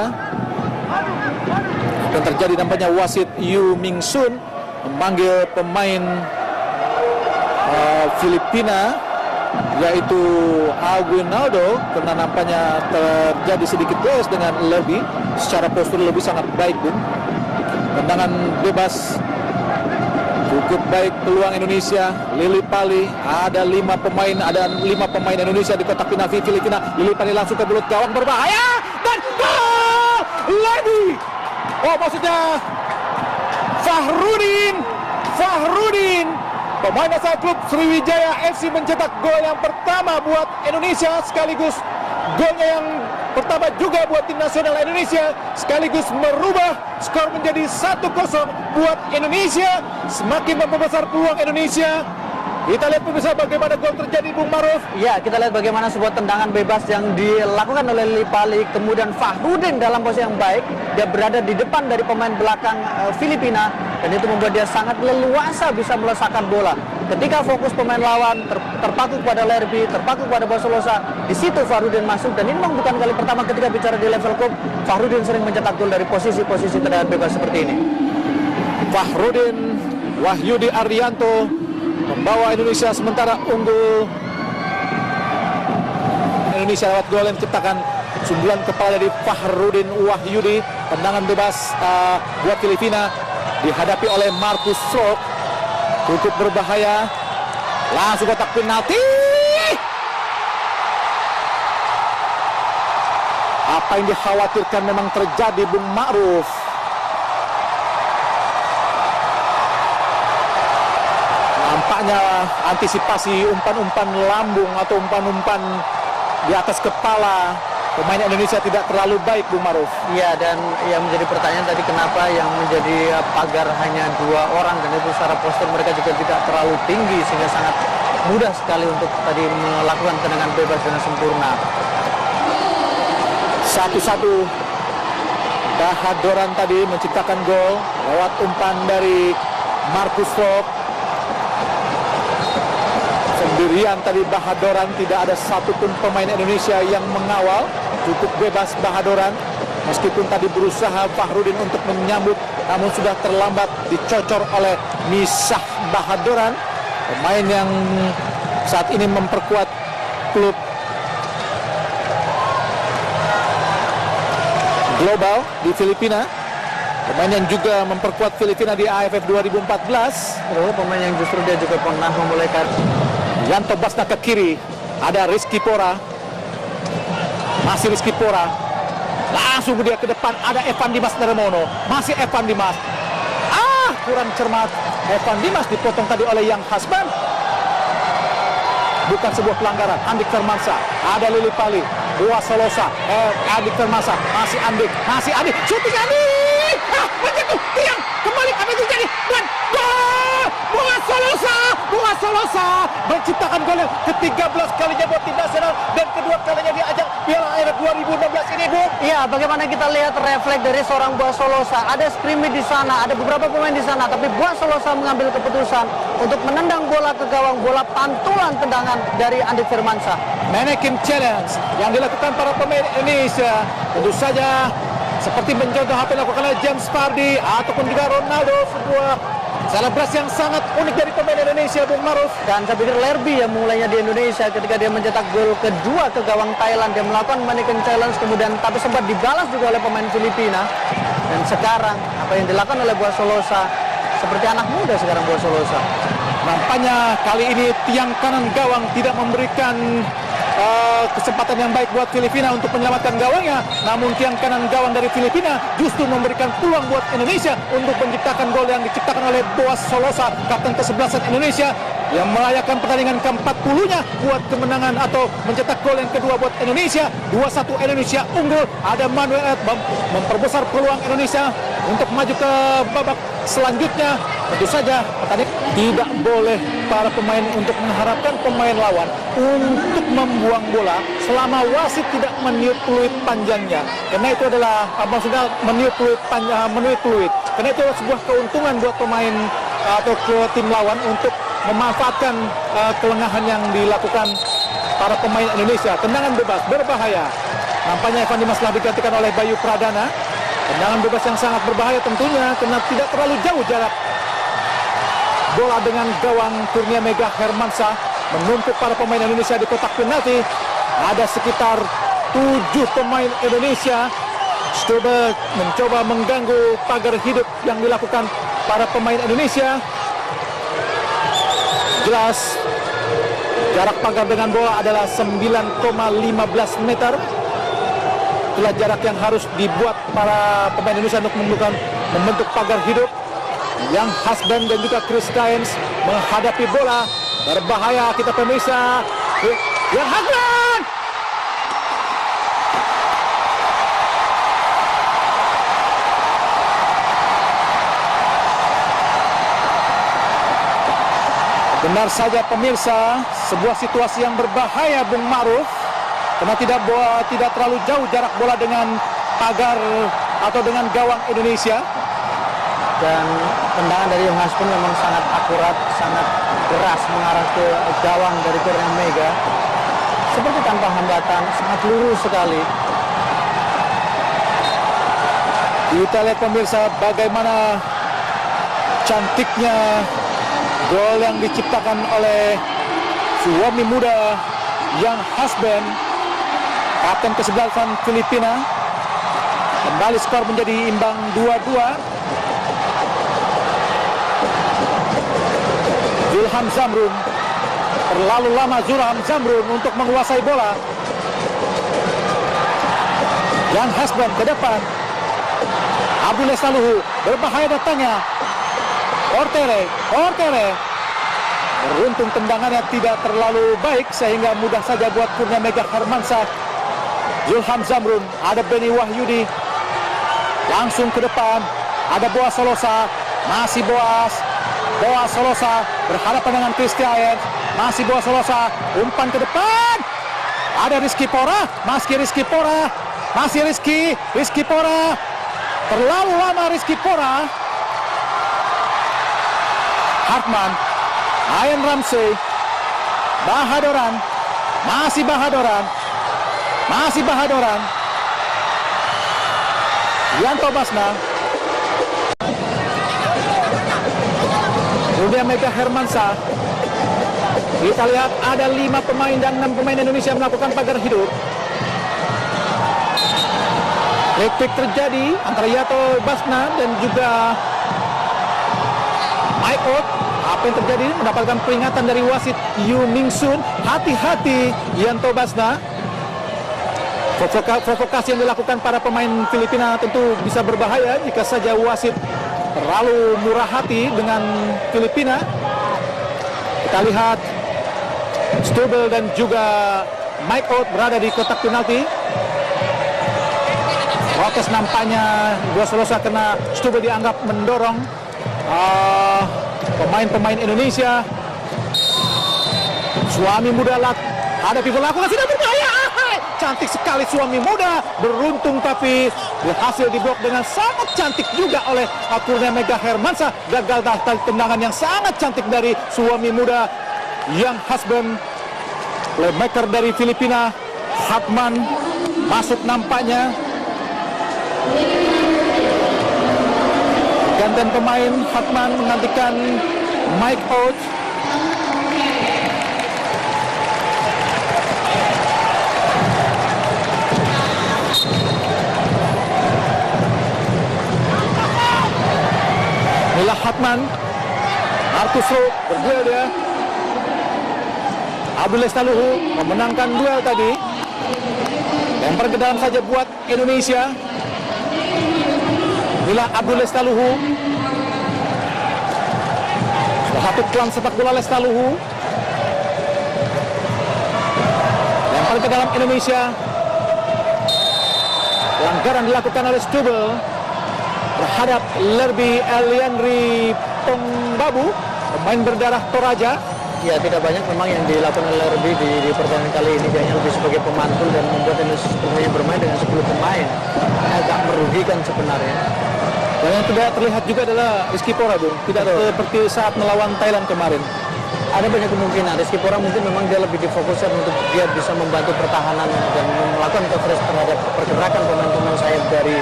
Dan terjadi nampaknya wasit Yu Ming Sun memanggil pemain Filipina yaitu Aguinaldo karena nampaknya terjadi sedikit goes dengan Lerby. Secara postur lebih sangat baik, Bung. Tendangan bebas cukup baik peluang Indonesia. Lili Pali, ada 5 pemain Indonesia di kotak penalti Filipina. Lili Pali langsung ke mulut gawang, berbahaya dan gol! Lerby. Oh, maksudnya Fahrudin, pemain asal klub Sriwijaya FC mencetak gol yang pertama buat Indonesia, sekaligus golnya yang pertama juga buat tim nasional Indonesia, sekaligus merubah skor menjadi 1-0 buat Indonesia, semakin memperbesar peluang Indonesia. Kita lihat pemirsa bagaimana gol terjadi, Bung Maruf. Ya, kita lihat bagaimana sebuah tendangan bebas yang dilakukan oleh Lili Pali, kemudian Fahrudin dalam posisi yang baik, dia berada di depan dari pemain belakang Filipina, dan itu membuat dia sangat leluasa bisa melesakkan bola. Ketika fokus pemain lawan terpaku kepada Lerby, terpaku kepada Bosolosa, di situ Fahrudin masuk, dan ini memang bukan kali pertama ketika bicara di level klub, Fahrudin sering mencetak gol dari posisi-posisi tendangan bebas seperti ini. Fahrudin Wahyudi Arianto membawa Indonesia sementara unggul. Indonesia lewat gol yang diciptakan sundulan kepala dari Fahrudin Wahyudi. Tendangan bebas buat Filipina dihadapi oleh Marcus Stroke, cukup berbahaya. Langsung kotak penalti. Apa yang dikhawatirkan memang terjadi, Bung Ma'ruf. Nampaknya antisipasi umpan-umpan lambung atau umpan-umpan di atas kepala pemain Indonesia tidak terlalu baik, Bung Maruf. Iya, dan yang menjadi pertanyaan tadi kenapa yang menjadi pagar hanya 2 orang, dan itu secara postur mereka juga tidak terlalu tinggi sehingga sangat mudah sekali untuk tadi melakukan tendangan bebas dengan sempurna. 1-1. Bahadoran tadi menciptakan gol lewat umpan dari Marcus Stroke. Sendirian tadi Bahadoran, tidak ada satupun pemain Indonesia yang mengawal. Cukup bebas Bahadoran, meskipun tadi berusaha Fahrudin untuk menyambut, namun sudah terlambat, dicocor oleh Misah Bahadoran, pemain yang saat ini memperkuat klub global di Filipina, pemain yang juga memperkuat Filipina di AFF 2014. Pemain yang justru dia juga pernah memulai Yanto Basna ke kiri, ada Rizky Pora, masih Rizky Pora, langsung dia ke depan, ada Evan Dimas Nermono, masih Evan Dimas, kurang cermat, Evan Dimas dipotong tadi oleh Yang Hasban. Bukan sebuah pelanggaran. Andik Firmansyah, ada Lili Pali, Bosolosa, Andik Firmansyah, masih Andik, syuting Andik, menyentuh tiang, kembali apa yang terjadi, dan gol, Bosolosa menciptakan gol yang ke-13 kalinya buat tim nasional dan kedua kalinya di ajang Piala AFF 2016 ini, Bu. Iya, bagaimana kita lihat refleks dari seorang Bosolosa, ada scrimmage di sana, ada beberapa pemain di sana, tapi Bosolosa mengambil keputusan untuk menendang bola ke gawang, bola pantulan tendangan dari Andik Firmansyah. Mannequin challenge yang dilakukan para pemain Indonesia tentu saja seperti mencontoh apa yang dilakukan oleh James Vardy ataupun juga Ronaldo, sebuah selebrasi yang sangat unik dari pemain Indonesia, Bung Maruf. Dan saya pikir Lerby yang mulainya di Indonesia ketika dia mencetak gol kedua ke gawang Thailand, dia melakukan mannequin challenge, kemudian tapi sempat dibalas juga oleh pemain Filipina. Dan sekarang apa yang dilakukan oleh Bosolosa seperti anak muda sekarang Bosolosa. Nampaknya kali ini tiang kanan gawang tidak memberikan kesempatan yang baik buat Filipina untuk menyelamatkan gawangnya, namun tiang kanan gawang dari Filipina justru memberikan peluang buat Indonesia untuk menciptakan gol yang diciptakan oleh Bosolosa, kapten ke-11 Indonesia, yang merayakan pertandingan ke-40-nya buat kemenangan atau mencetak gol yang kedua buat Indonesia. 2-1 Indonesia unggul. Ada Manuel memperbesar peluang Indonesia untuk maju ke babak selanjutnya. Tentu saja pertandingan tidak boleh para pemain untuk mengharapkan pemain lawan untuk membuang bola selama wasit tidak meniup peluit panjangnya, karena itu adalah maksudnya meniup peluit panjang, meniup peluit, karena itu adalah sebuah keuntungan buat pemain atau ke tim lawan untuk memanfaatkan kelengahan yang dilakukan para pemain Indonesia. Tendangan bebas berbahaya. Nampaknya Evan Dimas telah digantikan oleh Bayu Pradana. Tendangan bebas yang sangat berbahaya tentunya karena tidak terlalu jauh jarak bola dengan gawang Kurnia Mega Hermansyah. Menumpuk para pemain Indonesia di kotak penalti. Ada sekitar 7 pemain Indonesia. Stubel mencoba mengganggu pagar hidup yang dilakukan para pemain Indonesia. Jelas jarak pagar dengan bola adalah 9,15 meter. Itulah jarak yang harus dibuat para pemain Indonesia untuk membentuk pagar hidup. Yang Hasben dan juga Chris Dayens menghadapi bola. Berbahaya kita pemirsa. Yang Hasben! Benar saja pemirsa, sebuah situasi yang berbahaya Bung Ma'ruf. Karena tidak terlalu jauh jarak bola dengan pagar atau dengan gawang Indonesia. Dan tendangan dari Yung Hasben memang sangat akurat, sangat keras mengarah ke gawang dari Kurnia Mega. Seperti tanpa hambatan, sangat lurus sekali. Kita lihat pemirsa bagaimana cantiknya gol yang diciptakan oleh suami muda Yang Hasben, kapten ke-11 Filipina. Kembali skor menjadi imbang 2-2. Zulham Zamrun, terlalu lama Zulham Zamrun untuk menguasai bola. Yang Hasben ke depan. Abdul Lestaluhu, berbahaya datangnya. Ortere. Beruntung tendangannya tidak terlalu baik sehingga mudah saja buat Kurnia Mega Hermansyah. Zulham Zamrun, ada Beni Wahyudi. Langsung ke depan. Ada Boas Solosa, masih Boas Solosa berhadapan dengan Chris Dayens. Masih Boas Solosa, umpan ke depan. Ada Rizky Pora, masih Rizky Pora. Terlalu lama Rizky Pora. Hartman, Ayan Ramsey, masih Bahadoran. Yanto Basna. Kurnia Mega Hermansyah. Kita lihat ada 5 pemain dan 6 pemain Indonesia melakukan pagar hidup. Trik terjadi antara Yanto Basna dan juga Mike Ott. Apa yang terjadi? Mendapatkan peringatan dari wasit Yu Ming Sun. Hati-hati Yanto Basna. Provokasi yang dilakukan para pemain Filipina tentu bisa berbahaya jika saja wasit terlalu murah hati dengan Filipina. Kita lihat Stubel dan juga Mike Ott berada di kotak penalti. Protes nampaknya Boas Solosa karena Stubel dianggap mendorong pemain-pemain Indonesia. Suami muda hadapi lakukan sudah berbahaya. Cantik sekali suami muda, beruntung tapi berhasil diblok dengan sangat cantik juga oleh Kurnia Mega Hermansyah. Gagal tendangan yang sangat cantik dari suami muda Yang Hasben. Playmaker dari Filipina, Hartman, masuk nampaknya. Gantian pemain, Hartman menggantikan Mike Ott. Inilah Hartman. Marcus Rowe berduel dia. Abdul Lestaluhu memenangkan duel tadi. Lempar ke dalam saja buat Indonesia. Inilah Abdul Lestaluhu. Salah satu klan sepak bola Lestaluhu. Lempar ke dalam Indonesia. Pelanggaran dilakukan oleh Stubel terhadap Lerby Eliandri Pongbabu, pemain berdarah Toraja. Ya, tidak banyak memang yang dilakukan oleh Lerby di pertandingan kali ini. Dia hanya lebih sebagai pemantul dan membuat Indonesia sebenarnya bermain dengan 10 pemain. Ini agak merugikan sebenarnya. Dan yang tidak terlihat juga adalah Rizky Pora, Bung. Tidak seperti saat melawan Thailand kemarin. Ada banyak kemungkinan. Rizky Porang mungkin memang dia lebih difokuskan untuk dia bisa membantu pertahanan dan melakukan coverage terhadap pergerakan pemain-pemain sayap dari